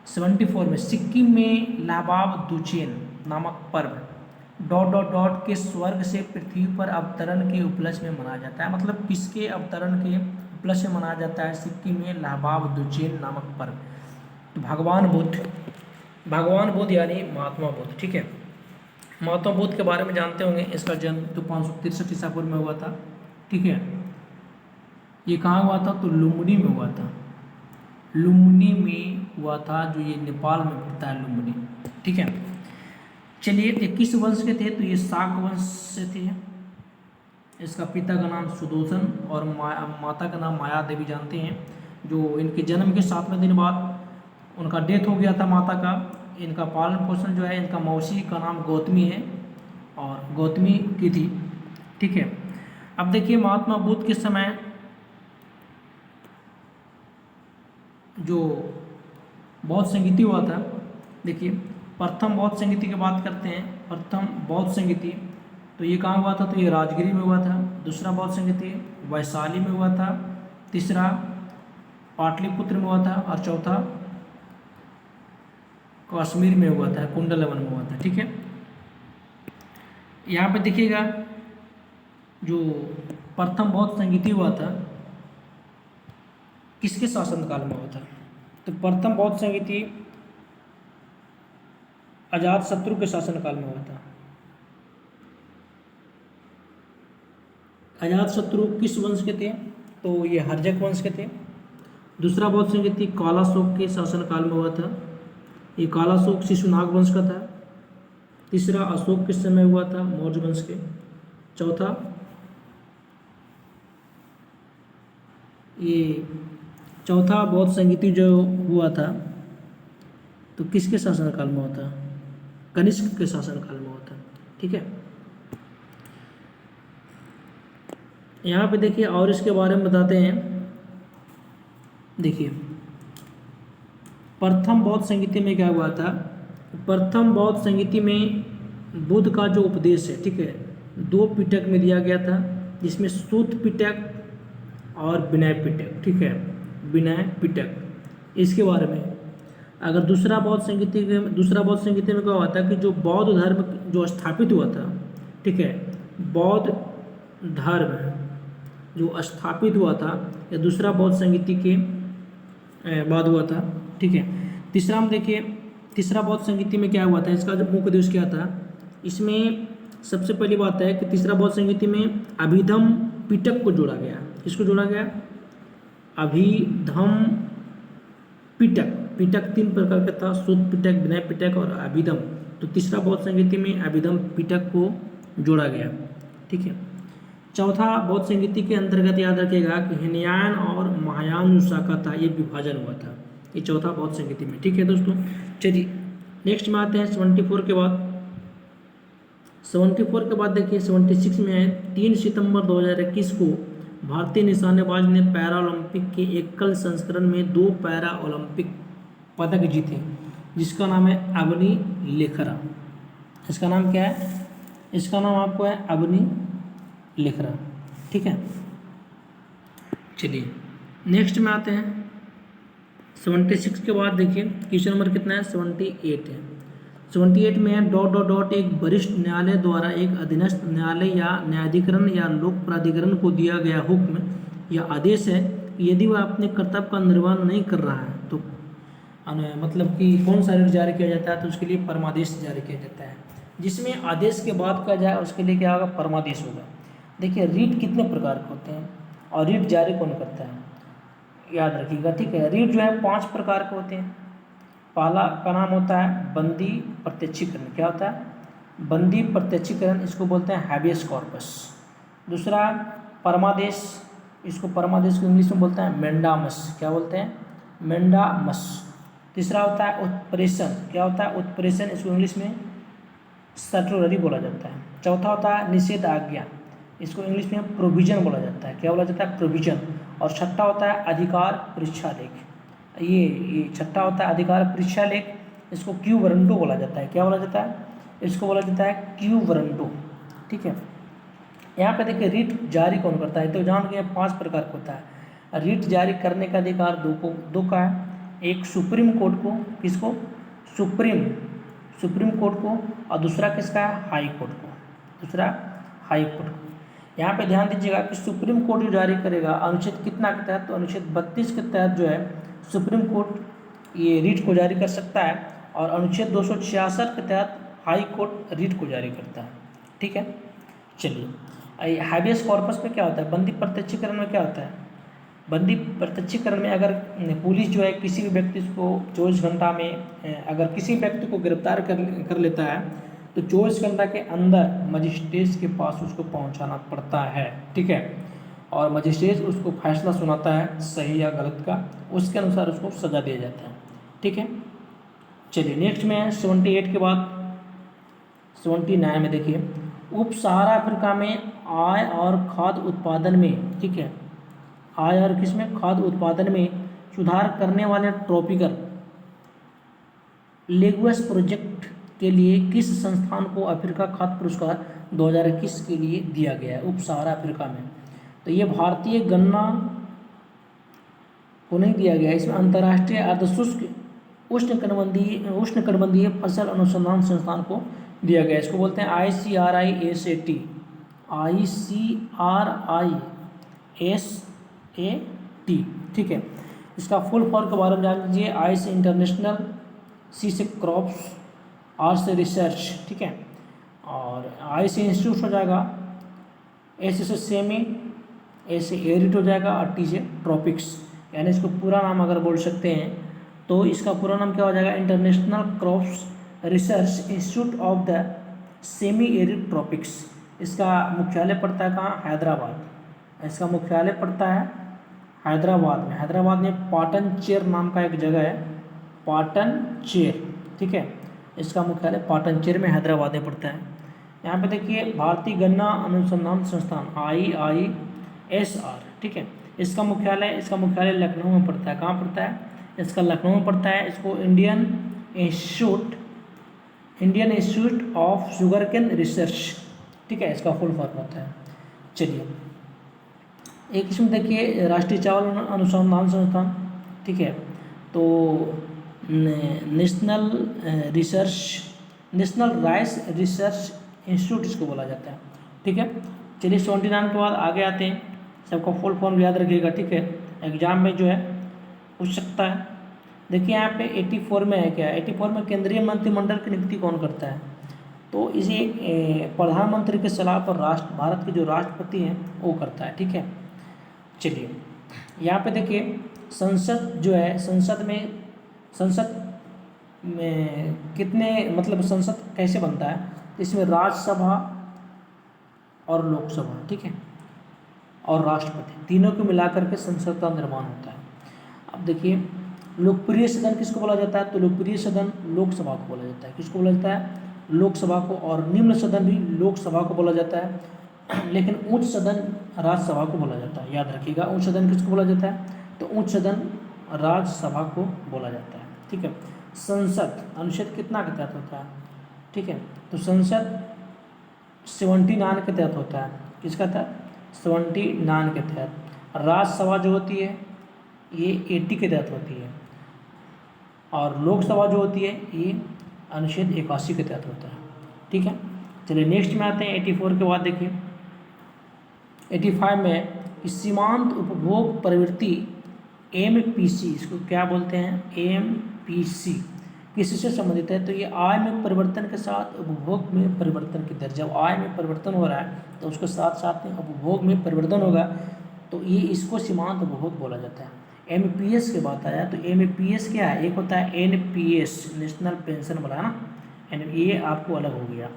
74 में सिक्किम में लाबाब दुचेन नामक पर्व डॉट डॉट डॉट के स्वर्ग से पृथ्वी पर अवतरण के उपलक्ष्य में मनाया जाता है। मतलब किसके अवतरण के उपलक्ष्य में मनाया जाता है सिक्किम में लाबाब दुचेन नामक पर्व? तो भगवान बुद्ध यानी महात्मा बुद्ध, ठीक है। महात्मा बुद्ध के बारे में जानते होंगे, इसका जन्म तो 563 ईसा पूर्व में हुआ था, ठीक है। ये कहाँ हुआ था? तो लुम्बिनी में हुआ था, लुम्बिनी में हुआ था, जो ये नेपाल में होता है लुम्बिनी। ठीक है, चलिए ये किस वंश के थे, तो ये शाक वंश से थे। इसका पिता का नाम सुदोषण और माता का नाम माया देवी जानते हैं। जो इनके जन्म के 7वें दिन बाद उनका डेथ हो गया था माता का। इनका पालन पोषण जो है, इनका मौसी का नाम गौतमी है और गौतमी की थी। ठीक है, अब देखिए महात्मा बुद्ध के समय जो बौद्ध संगीति हुआ था, देखिए प्रथम बौद्ध संगीति की बात करते हैं। प्रथम बौद्ध संगीति तो ये कहाँ हुआ था, तो ये राजगिरी में हुआ था। दूसरा बौद्ध संगीति वैशाली में हुआ था। तीसरा पाटलिपुत्र में हुआ था और चौथा कश्मीर में हुआ था, कुंडलवन में हुआ था। ठीक है, यहाँ पे देखिएगा जो प्रथम बौद्ध संगीति हुआ था किसके शासनकाल में हुआ था, तो प्रथम बौद्ध संगीति अजातशत्रु के शासनकाल में हुआ था। अजातशत्रु किस वंश के थे, तो ये हर्जक वंश के थे। दूसरा बौद्ध संगीति कालाशोक के शासनकाल में हुआ था। ये कालाशोक शिशुनाग वंश का था। तीसरा अशोक के समय हुआ था, मौर्य वंश के। चौथा ये चौथा बौद्ध संगीति जो हुआ था तो किसके शासनकाल में हुआ था, कनिष्क के शासनकाल में हुआ था। ठीक है, यहाँ पे देखिए और इसके बारे में बताते हैं। देखिए प्रथम बौद्ध संगीति में क्या हुआ था, प्रथम बौद्ध संगीति में बुद्ध का जो उपदेश है, ठीक है, 2 पिटक में दिया गया था, जिसमें सूत पिटक और विनय पिटक। ठीक है, विनय पिटक इसके बारे में। अगर दूसरा बौद्ध संगीति में क्या हुआ था कि जो बौद्ध धर्म जो स्थापित हुआ था, ठीक है, बौद्ध धर्म जो स्थापित हुआ था या दूसरा बौद्ध संगीति के बाद हुआ था। ठीक है, तीसरा में देखिए तीसरा बौद्ध संगीति में क्या हुआ था, इसका जो मुख्य उद्देश्य क्या था, इसमें सबसे पहली बात है कि तीसरा बौद्ध संगीति में अभिधम पिटक को जोड़ा गया। किसको जोड़ा गया, अभिधम पिटक। पिटक 3 प्रकार का था, सूत पिटक, विनय पिटक और अभिधम। तो तीसरा बौद्ध संगीति में अभिधम पिटक को जोड़ा गया। ठीक है, चौथा बौद्ध संगीति के अंतर्गत याद रखिएगा कि हीनयान और महायान जो शाखा था ये विभाजन हुआ था, ये चौथा बौद्ध संगीति में। ठीक है दोस्तों, चलिए नेक्स्ट में आते हैं 74 के बाद। 74 के बाद देखिए 76 में है 3 सितंबर 2021 को भारतीय निशानेबाज ने पैरा ओलंपिक के एकल संस्करण में 2 पैरा ओलंपिक पदक जीते, जिसका नाम है अवनी लेखरा। इसका नाम क्या है, इसका नाम आपको है अवनी लेखरा। ठीक है, चलिए नेक्स्ट में आते हैं 76 के बाद। देखिए क्वेश्चन नंबर कितना है, 78 है। 78 में है डॉट डॉट डॉट एक वरिष्ठ न्यायालय द्वारा एक अधीनस्थ न्यायालय या न्यायाधिकरण या लोक प्राधिकरण को दिया गया हुक्म या आदेश है कि यदि वह अपने कर्तव्य का निर्वहन नहीं कर रहा है तो मतलब कि कौन सा रीट जारी किया जाता है, तो उसके लिए परमादेश जारी किया जाता है। जिसमें आदेश के बाद का जाए उसके लिए क्या होगा, परमादेश होगा। देखिए रीट कितने प्रकार के होते हैं और रीट जारी कौन करता है, याद रखिएगा। ठीक है, रीट जो है 5 प्रकार के होते हैं। पहला का नाम होता है बंदी प्रत्यक्षीकरण। क्या होता है, बंदी प्रत्यक्षीकरण, इसको बोलते हैं हैबियस कॉर्पस। दूसरा परमादेश, इसको परमादेश को इंग्लिश में बोलते हैं मेंडामस। क्या बोलते हैं, मेंडामस। तीसरा होता है उत्प्रेषण। क्या होता है, उत्प्रेषण, इसको इंग्लिश में स्टैट्यूटरी बोला जाता है। चौथा होता है निषेध आज्ञा, इसको इंग्लिश में प्रोविजन बोला जाता है। क्या बोला जाता है, प्रोविजन। और छठा होता है अधिकार परीक्षा लेख। ये छठा होता है अधिकार परीक्षा लेख, इसको क्यू वरंटो बोला जाता है। क्या बोला जाता है, इसको बोला जाता है क्यू वरंटो। ठीक है, यहाँ पे देखिए रीट जारी कौन करता है, तो जान गए 5 प्रकार का होता है। रीट जारी करने का अधिकार दो का है, एक सुप्रीम कोर्ट को, किसको, सुप्रीम कोर्ट को, और दूसरा किसका है, हाई कोर्ट को, दूसरा हाई कोर्ट को। यहाँ पे ध्यान दीजिएगा कि सुप्रीम कोर्ट जो जारी करेगा अनुच्छेद कितना के तहत, तो अनुच्छेद 32 के तहत जो है सुप्रीम कोर्ट ये रीट को जारी कर सकता है, और अनुच्छेद 266 के तहत हाई कोर्ट रीट को जारी करता है। ठीक है, चलिए हैबियस कॉर्पस में क्या होता है, बंदी प्रत्यक्षीकरण में क्या होता है, बंदी प्रत्यक्षीकरण में अगर पुलिस जो है किसी भी व्यक्ति को 24 घंटा में अगर किसी व्यक्ति को गिरफ्तार कर लेता है तो 24 घंटा के अंदर मजिस्ट्रेट के पास उसको पहुंचाना पड़ता है, ठीक है। और मजिस्ट्रेट उसको फैसला सुनाता है सही या गलत का, उसके अनुसार उसको सज़ा दिया जाता है, ठीक है। चलिए नेक्स्ट में है 78 के बाद 79 में देखिए, उप सहारा अफ्रीका में आय और खाद्य उत्पादन में, ठीक है, आय और किसमें, खाद्य उत्पादन में सुधार करने वाले ट्रॉपिकल लेगुएस प्रोजेक्ट के लिए किस संस्थान को अफ्रीका खाद्य पुरस्कार 2021 के लिए दिया गया है, उप सहारा अफ्रीका में। तो ये भारतीय गन्ना को नहीं दिया गया, इसमें अंतर्राष्ट्रीय अर्धशुष्क उष्णकटिबंधीय फसल अनुसंधान संस्थान को दिया गया। इसको बोलते हैं ICRISAT, ICRISAT, ठीक है। इसका फुल फॉर्म के बारे में जान लीजिए, आई से इंटरनेशनल, सी से क्रॉप्स, आर से रिसर्च, ठीक है। और आई से इंस्टीट्यूट हो जाएगा, एस से सेमी, ए से एरिट हो जाएगा और टी से ट्रॉपिक्स। यानी इसको पूरा नाम अगर बोल सकते हैं तो इसका पूरा नाम क्या हो जाएगा, international crops research institute of the semi arid tropics. इसका मुख्यालय पड़ता है कहाँ, हैदराबाद। इसका मुख्यालय पड़ता है हैदराबाद में। हैदराबाद में पाटन चेर नाम का एक जगह है, पाटन चेर, ठीक है। इसका मुख्यालय पाटन चेर में हैदराबाद में पड़ता है। यहाँ पे देखिए भारतीय गन्ना अनुसंधान संस्थान IISR, ठीक है। इसका मुख्यालय लखनऊ में पड़ता है। कहाँ पड़ता है, इसका लखनऊ में पड़ता है। इसको Indian Institute of sugarcane research, ठीक है, इसका फुल फॉर्म होता है। चलिए एक इसमें देखिए राष्ट्रीय चावल अनुसंधान संस्थान, ठीक है। तो नेशनल राइस रिसर्च इंस्टीट्यूट इसको बोला जाता है, ठीक है। चलिए 79 के बाद आगे आते हैं, सबका फुल फॉर्म याद रखिएगा, ठीक है, एग्जाम में जो है पूछ सकता है। देखिए यहाँ पे 84 में है क्या, 84 में केंद्रीय मंत्रिमंडल की नियुक्ति कौन करता है, तो इसे प्रधानमंत्री के सलाह पर भारत के जो राष्ट्रपति हैं वो करता है, ठीक है। चलिए यहाँ पे देखिए संसद जो है, संसद में कितने मतलब संसद कैसे बनता है, इसमें राज्यसभा और लोकसभा, ठीक है, और राष्ट्रपति तीनों को मिलाकर के संसद का निर्माण होता है। अब देखिए लोकप्रिय सदन किसको बोला जाता है, तो लोकप्रिय सदन लोकसभा को बोला जाता है। किसको बोला जाता है, लोकसभा को। और निम्न सदन भी लोकसभा को बोला जाता है, लेकिन उच्च सदन राज्यसभा को बोला जाता है। याद रखिएगा उच्च सदन किसको बोला जाता है, तो उच्च सदन राज्यसभा को बोला जाता है, ठीक है। संसद अनुच्छेद कितना के तहत होता है, ठीक है, तो संसद 79 के तहत होता है। किसका तहत, 79 के तहत। राज्यसभा जो होती है ये 80 के तहत होती है, और लोकसभा जो होती है ये अनुच्छेद 81 के तहत होता है, ठीक है। चलिए नेक्स्ट में आते हैं 84 के बाद देखिए 85 में सीमांत उपभोग प्रवृत्ति MPC, इसको क्या बोलते हैं, MPC किससे संबंधित है, तो ये आय में परिवर्तन के साथ उपभोग में परिवर्तन की दर। जब आय में परिवर्तन हो रहा है तो उसके साथ साथ में उपभोग में परिवर्तन होगा, तो ये इसको सीमांत उपभोग बोला जाता है। MPS की बात आया तो MPS क्या है, एक होता है NPS नेशनल पेंशन वाला ना, ये आपको अलग हो गया।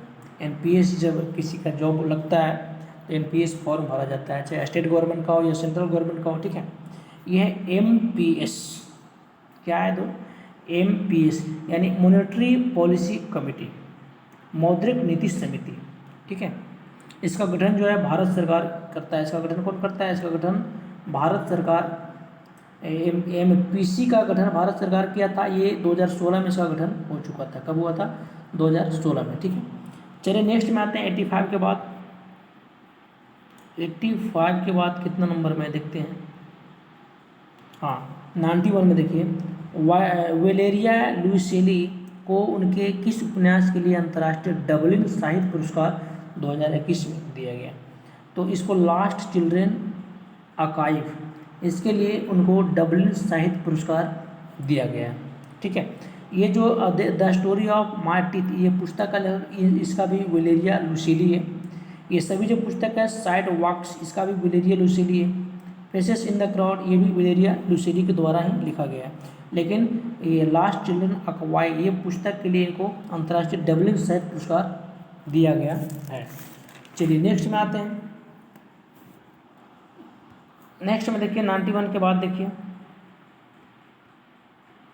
NPS जब किसी का जॉब लगता है तो NPS फॉर्म भरा जाता है, चाहे स्टेट गवर्नमेंट का हो या सेंट्रल गवर्नमेंट का हो, ठीक है। ये है MPS, क्या है तो MPS यानी मॉनेटरी पॉलिसी कमेटी, मौद्रिक नीति समिति, ठीक है। इसका गठन जो है भारत सरकार करता है। इसका गठन कौन करता है, इसका गठन भारत सरकार, MPC का गठन भारत सरकार किया था। ये 2016 में इसका गठन हो चुका था। कब हुआ था, 2016 में, ठीक है। चलिए नेक्स्ट में आते हैं 85 के बाद। 85 के बाद कितना नंबर में देखते हैं, हाँ 91 में देखिए वेलेरिया लुइसेली को उनके किस उपन्यास के लिए अंतर्राष्ट्रीय डबलिन साहित्य पुरस्कार 2021 में दिया गया, तो इसको लास्ट चिल्ड्रेन आर्काइव, इसके लिए उनको डबलिन साहित्य पुरस्कार दिया गया, ठीक है। ये जो the story of my teeth ये पुस्तक है, इसका भी वेलेरिया लुइसेली है। ये सभी जो पुस्तक है साइड वॉक्स, इसका भी वेलेरिया लुइसेली है, फेसेस इन द क्राउड, ये भी वलेरिया लुसेरी के द्वारा ही लिखा गया है। लेकिन ये लास्ट चिल्ड्रन अक्वाई, ये पुस्तक के लिए इनको अंतर्राष्ट्रीय डबलिंग साहित्य पुरस्कार दिया गया है। चलिए नेक्स्ट में आते हैं। नेक्स्ट में देखिए 91 के बाद, देखिए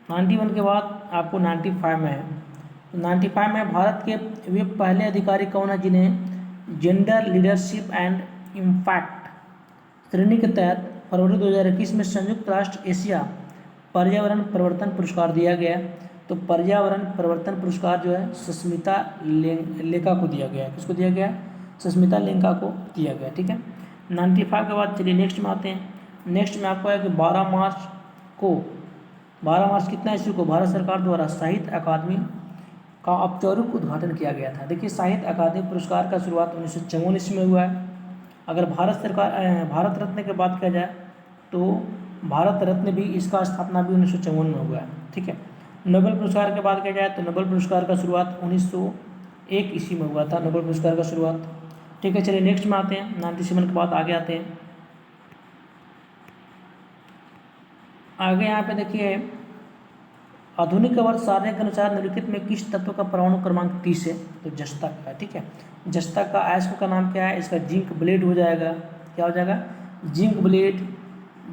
91 के बाद आपको 95 में है। तो 95 में भारत के वे पहले अधिकारी कौन है जिन्हें जेंडर लीडरशिप एंड इम्पैक्ट श्रेणी के तहत फरवरी 2021 में संयुक्त राष्ट्र एशिया पर्यावरण परिवर्तन पुरस्कार दिया गया। तो पर्यावरण परिवर्तन पुरस्कार जो है सुष्मिता लेंका को दिया गया। किसको दिया गया? सुष्मिता लेंका को दिया गया। ठीक है, 95 के बाद चलिए नेक्स्ट में आते हैं। नेक्स्ट में आपको है कि 12 मार्च कितना ईस्वी को भारत सरकार द्वारा साहित्य अकादमी का औपचारिक उद्घाटन किया गया था। देखिए साहित्य अकादमी पुरस्कार का शुरुआत 1954 ईस्वी में हुआ है। अगर भारत रत्न की बात किया जाए तो भारत रत्न भी, इसका स्थापना भी 1954 में हुआ है। ठीक है, नोबेल पुरस्कार की बात किया जाए तो नोबेल पुरस्कार का शुरुआत 1901 ईस्वी में हुआ था, नोबेल पुरस्कार का शुरुआत। ठीक है, चलिए नेक्स्ट में आते हैं। 97 के बाद आगे आते हैं। आगे यहाँ पे देखिए आधुनिक वर्ष सारणी के अनुसार निम्नलिखित में किस तत्व का परमाणु क्रमांक 30 है? तो जस्ता का। ठीक है, जस्ता का अयस्क का नाम क्या है? इसका जिंक ब्लेड हो जाएगा। क्या हो जाएगा? जिंक ब्लेड,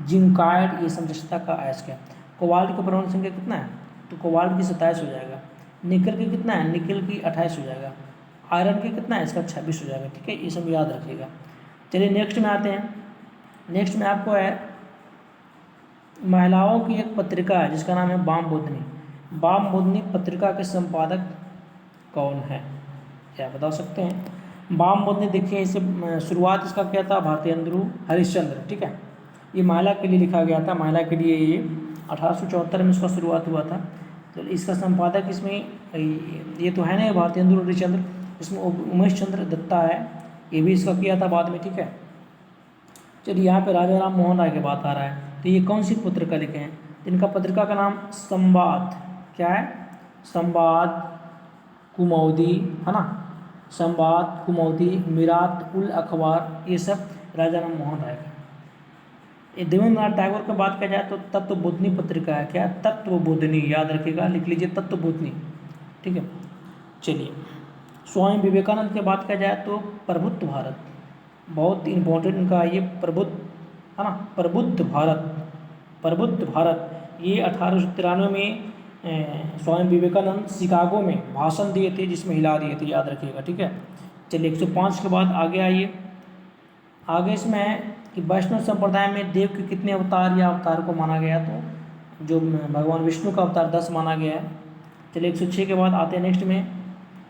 जिंकाइड, ये सब जस्ता का अयस्क है। कोबाल्ट का परमाणु संख्या कितना है? तो कोबाल्ट की 27 हो जाएगा। निकल की कितना है? निकल की 28 हो जाएगा। आयरन की कितना है? इसका 26 हो जाएगा। ठीक है, ये सब याद रखिएगा। चलिए नेक्स्ट में आते हैं। नेक्स्ट में आपको है महिलाओं की एक पत्रिका है जिसका नाम है बाम बुदनी। बाम बुदनी पत्रिका के संपादक कौन है? क्या बता सकते हैं? बाम बुदनी देखिए, इसे शुरुआत इसका क्या था? भारतेंदु हरिश्चंद्र। ठीक है, ये महिला के लिए लिखा गया था। महिला के लिए ये 1874 में इसका शुरुआत हुआ था। तो इसका संपादक इसमें ये तो है ना भारतेंदु हरिश्चंद्र, इसमें उमेश चंद्र दत्ता है, ये भी इसका किया था बाद में। ठीक है, चलिए यहाँ पे राजा राम मोहन राय की बात आ रहा है। तो ये कौन सी पत्रिका लिखे हैं? इनका पत्रिका का नाम संवाद, क्या है? संवाद, कुमौदी, है ना, संवाद, कुमौदी, मिरात उल अखबार, ये सब राजा राम मोहन राय का। ये देवेंद्रनाथ टैगोर की बात किया जाए तो तत्वबोधिनी पत्रिका है। क्या? तत्वबोधिनी, याद रखिएगा, लिख लीजिए तत्वबोधिनी। ठीक है, चलिए स्वामी विवेकानंद की बात किया जाए तो प्रबुद्ध भारत, बहुत इम्पोर्टेंट इनका ये प्रबुद्ध, है ना, प्रबुद्ध भारत, ये 1893 में स्वामी विवेकानंद शिकागो में भाषण दिए थे जिसमें हिला दिए थे, याद रखिएगा। ठीक है, चलिए 105 के बाद आगे आइए। आगे इसमें है कि वैष्णव संप्रदाय में देव के कितने अवतार या अवतार को माना गया? तो जो भगवान विष्णु का अवतार 10 माना गया है। चलिए 106 के बाद आते हैं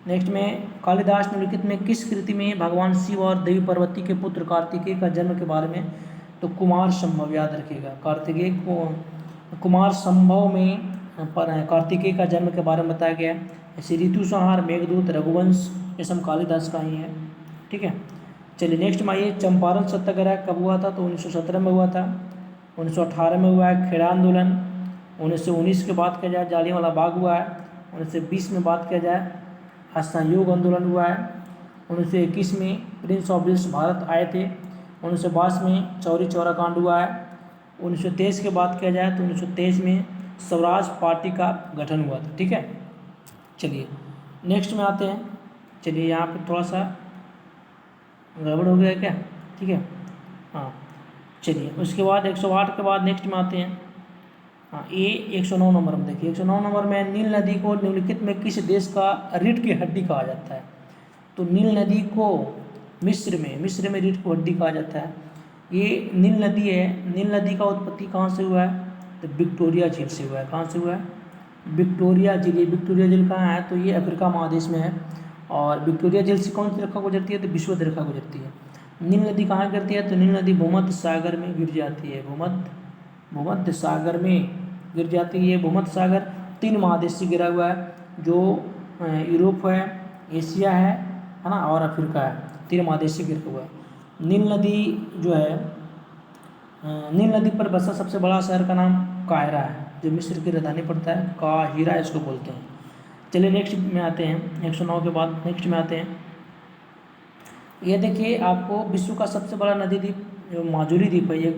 नेक्स्ट में कालिदास निम्नलिखित में किस कृति में भगवान शिव और देवी पार्वती के पुत्र कार्तिकेय का जन्म के बारे में? तो कुमार संभव, याद रखिएगा, कार्तिकेय को कुमार संभव में कार्तिकेय का जन्म के बारे में बताया गया है। जैसे ऋतु संहार, मेघदूत, रघुवंश, ये सब कालिदास का ही है। ठीक है, चलिए नेक्स्ट में आइए। चंपारण सत्याग्रह कब हुआ था? तो 1917 में हुआ था। 1918 में हुआ है खेड़ा आंदोलन। 1919 के बात किया जाए जालियांवाला बाग हुआ है। 1920 में बात किया जाए असहयोग आंदोलन हुआ है। 1921 में प्रिंस ऑफ वेल्स भारत आए थे। 1922 में चौरी चौरा कांड हुआ है। 1923 की बात किया जाए तो 1923 में स्वराज पार्टी का गठन हुआ था। ठीक है, चलिए नेक्स्ट में आते हैं। चलिए यहाँ पे थोड़ा सा गड़बड़ हो गया है क्या? ठीक है, हाँ, चलिए उसके बाद 108 के बाद नेक्स्ट में आते हैं। हाँ, ये 109 नंबर में देखिए। 109 नंबर में नील नदी को निम्नलिखित में किस देश का रीढ़ की हड्डी कहा जाता है? तो नील नदी को मिस्र में रीढ़ की हड्डी कहा जाता है। ये नील नदी है। नील नदी का उत्पत्ति कहाँ से हुआ है? तो विक्टोरिया झील से हुआ है। कहाँ से हुआ है? विक्टोरिया झील। ये विक्टोरिया झील कहाँ है? तो ये अफ्रीका महादेश में है। और विक्टोरिया झील से कौन सी रेखा गुजरती है? तो विषुवत रेखा गुजरती है। नील नदी कहाँ गिरती है? तो नील नदी भूमध्य सागर में गिर जाती है। भूमध्य सागर में गिर जाती है। भूमध्य सागर 3 महादेश से गिरा हुआ है, जो यूरोप है, एशिया है ना, और अफ्रीका है। 3 महादेश से गिरा हुआ है। नील नदी जो है, नील नदी पर बसा सबसे बड़ा शहर का नाम काहिरा है, जो मिस्र की राजधानी पड़ता है। काहिरा इसको बोलते हैं। चलिए नेक्स्ट में आते हैं। 109 के बाद नेक्स्ट में आते हैं। ये देखिए, आपको विश्व का सबसे बड़ा नदी द्वीप जो माजुली द्वीप है,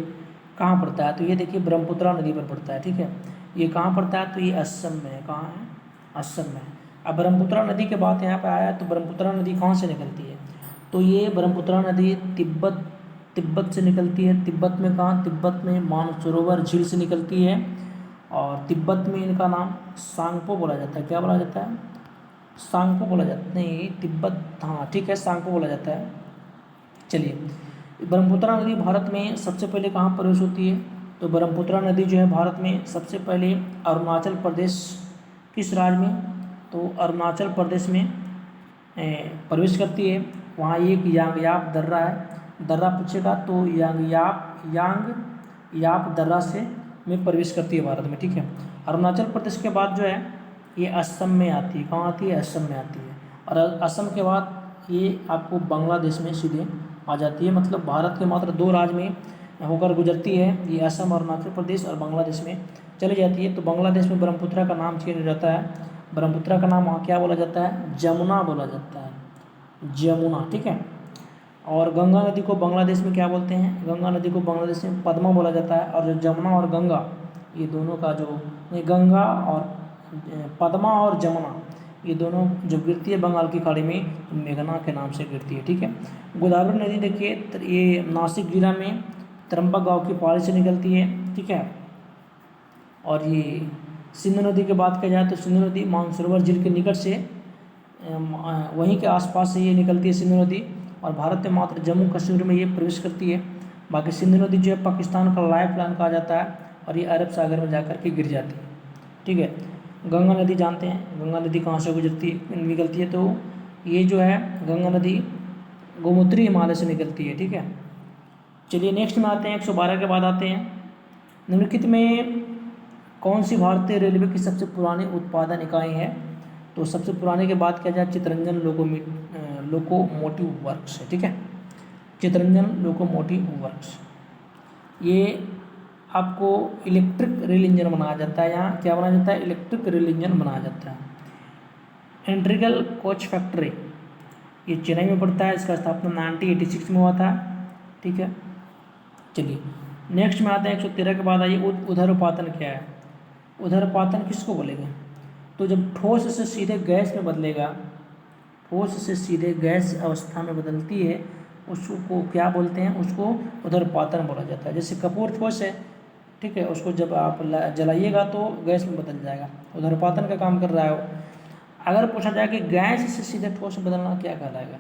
कहाँ पड़ता है, तो ये देखिए ब्रह्मपुत्रा नदी पर पड़ता है, ठीक है। ये कहाँ पड़ता है, तो ये असम में है। कहाँ है, असम में। अब ब्रह्मपुत्रा नदी के बात यहाँ पे आया, तो ब्रह्मपुत्रा नदी कहाँ से निकलती है, तो ये ब्रह्मपुत्रा नदी तिब्बत से निकलती है। तिब्बत में कहाँ, तिब्बत में मानसरोवर झील से निकलती है, और तिब्बत में इनका नाम सांगपो बोला जाता है। क्या बोला जाता है, सांगपो बोला जाता है, नहीं तिब्बत, हाँ ठीक है, सांगपो बोला जाता है। चलिए, ब्रह्मपुत्रा नदी भारत में सबसे पहले कहाँ प्रवेश होती है, तो ब्रह्मपुत्रा नदी जो है भारत में सबसे पहले अरुणाचल प्रदेश, किस राज्य में, तो अरुणाचल प्रदेश में प्रवेश करती है। वहाँ एक यांगयाप दर्रा है, दर्रा पूछेगा तो यांगयाप दर्रा से में प्रवेश करती है भारत में, ठीक है। अरुणाचल प्रदेश के बाद जो है ये असम में आती है। कहाँ आती है, असम में आती है। और असम के बाद ये आपको बांग्लादेश में सीधे आ जाती है। मतलब भारत के मात्र 2 राज्य में होकर गुजरती है, ये असम और अरुणाचल प्रदेश, और बांग्लादेश में चली जाती है। तो बांग्लादेश में ब्रह्मपुत्रा का नाम चेंज हो जाता है। ब्रह्मपुत्रा का नाम वहाँ क्या बोला जाता है, जमुना बोला जाता है, जमुना, ठीक है। और गंगा नदी को बांग्लादेश में क्या बोलते हैं, गंगा नदी को बांग्लादेश में पद्मा बोला जाता है। और जो जमुना और गंगा, ये दोनों का जो गंगा और पद्मा और जमुना, ये दोनों जो गिरती है बंगाल की खाड़ी में, मेघना के नाम से गिरती है, ठीक है। गोदावरी नदी देखिए, ये नासिक जिला में त्र्यंबक गांव की पहाड़ी से निकलती है, ठीक है। और ये सिंधु नदी की बात की जाए तो सिंधु नदी मानसरोवर झील के निकट से वहीं के आसपास से ये निकलती है सिंधु नदी, और भारत में मात्र जम्मू कश्मीर में ये प्रवेश करती है। बाकी सिंधु नदी जो है पाकिस्तान का लाइफ लाइन कहा जाता है, और ये अरब सागर में जाकर के गिर जाती है, ठीक है। गंगा नदी जानते हैं, गंगा नदी कहाँ से निकलती है, तो ये जो है गंगा नदी गोमूत्री हिमालय से निकलती है, ठीक है। चलिए नेक्स्ट में आते हैं, 112 के बाद आते हैं, निम्नलिखित में कौन सी भारतीय रेलवे की सबसे पुरानी उत्पादन इकाई है, तो सबसे पुराने के बाद क्या जाए, चितरंजन लोकोमोटिव वर्क्स है, ठीक है। चितरंजन लोकोमोटिव वर्क्स, ये आपको इलेक्ट्रिक रेल इंजन बनाया जाता है। यहाँ क्या बनाया जाता है, इलेक्ट्रिक रेल इंजन बनाया जाता है। इंटीग्रल कोच फैक्ट्री, ये चेन्नई में पड़ता है, इसका स्थापना 1986 में हुआ था, ठीक है। चलिए नेक्स्ट में आते हैं, 113 के बाद आइए, उदर्पातन क्या है। उदर्पातन किसको बोलेंगे, तो जब ठोस से सीधे गैस में बदलेगा, ठोस से सीधे गैस अवस्था में बदलती है, उसको क्या बोलते हैं, उसको उदर्पातन बोला जाता है। जैसे कपूर ठोस है, ठीक है, उसको जब आप जलाइएगा तो गैस में बदल जाएगा, उदर्पातन का काम कर रहा है वो। अगर पूछा जाए कि गैस से सीधे ठोस में बदलना क्या कहलाएगा,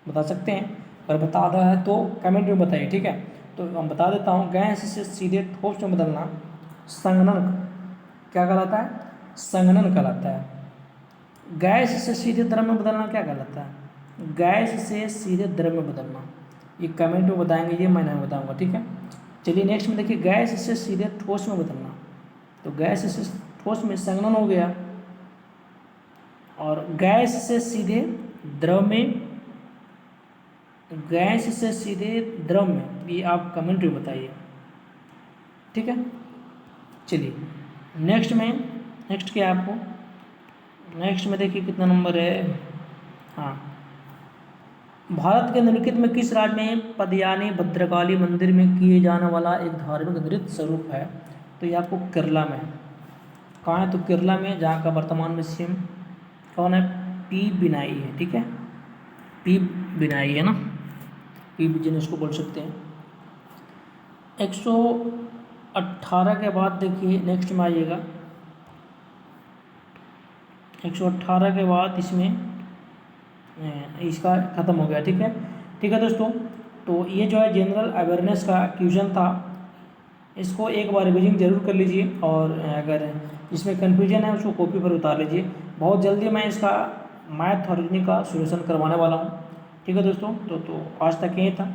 बता सकते हैं, अगर बता रहा है तो कमेंट में बताइए, ठीक है। तो मैं बता देता हूँ, गैस से सीधे ठोस में बदलना संघनन क्या कहलाता है, संघनन कहलाता है। गैस से सीधे द्रव में बदलना क्या कहलाता है, गैस से सीधे द्रव में बदलना, ये कमेंट में बताएंगे, ये मैं नहीं बताऊंगा, ठीक है। चलिए नेक्स्ट में देखिए, गैस से सीधे ठोस में बदलना, तो गैस से ठोस में संघनन हो गया, और गैस से सीधे द्रव में, गैस से सीधे द्रव में, ये आप कमेंट में बताइए, ठीक है। चलिए नेक्स्ट में, नेक्स्ट क्या है आपको, नेक्स्ट में देखिए कितना नंबर है, हाँ, भारत के निम्नलिखित में किस राज्य में पदयानी भद्रकाली मंदिर में किए जाने वाला एक धार्मिक नृत्य स्वरूप है, तो ये आपको केरला में, कहाँ है, तो केरला में, जहाँ का वर्तमान में सीएम कौन है, पी बिनाई है, ठीक है, पी बिनाई है ना, पी जिन उसको बोल सकते हैं। 118 के बाद देखिए नेक्स्ट में आइएगा, 118 के बाद इसमें इसका ख़त्म हो गया, ठीक है, ठीक है दोस्तों। तो ये जो है जनरल अवेयरनेस का क्वेश्चन था, इसको एक बार रिवीजन जरूर कर लीजिए, और अगर इसमें कन्फ्यूजन है उसको कॉपी पर उतार लीजिए। बहुत जल्दी मैं इसका मैथ और रीजनिंग का सॉल्यूशन करवाने वाला हूँ, ठीक है दोस्तों। तो आज तक यही था।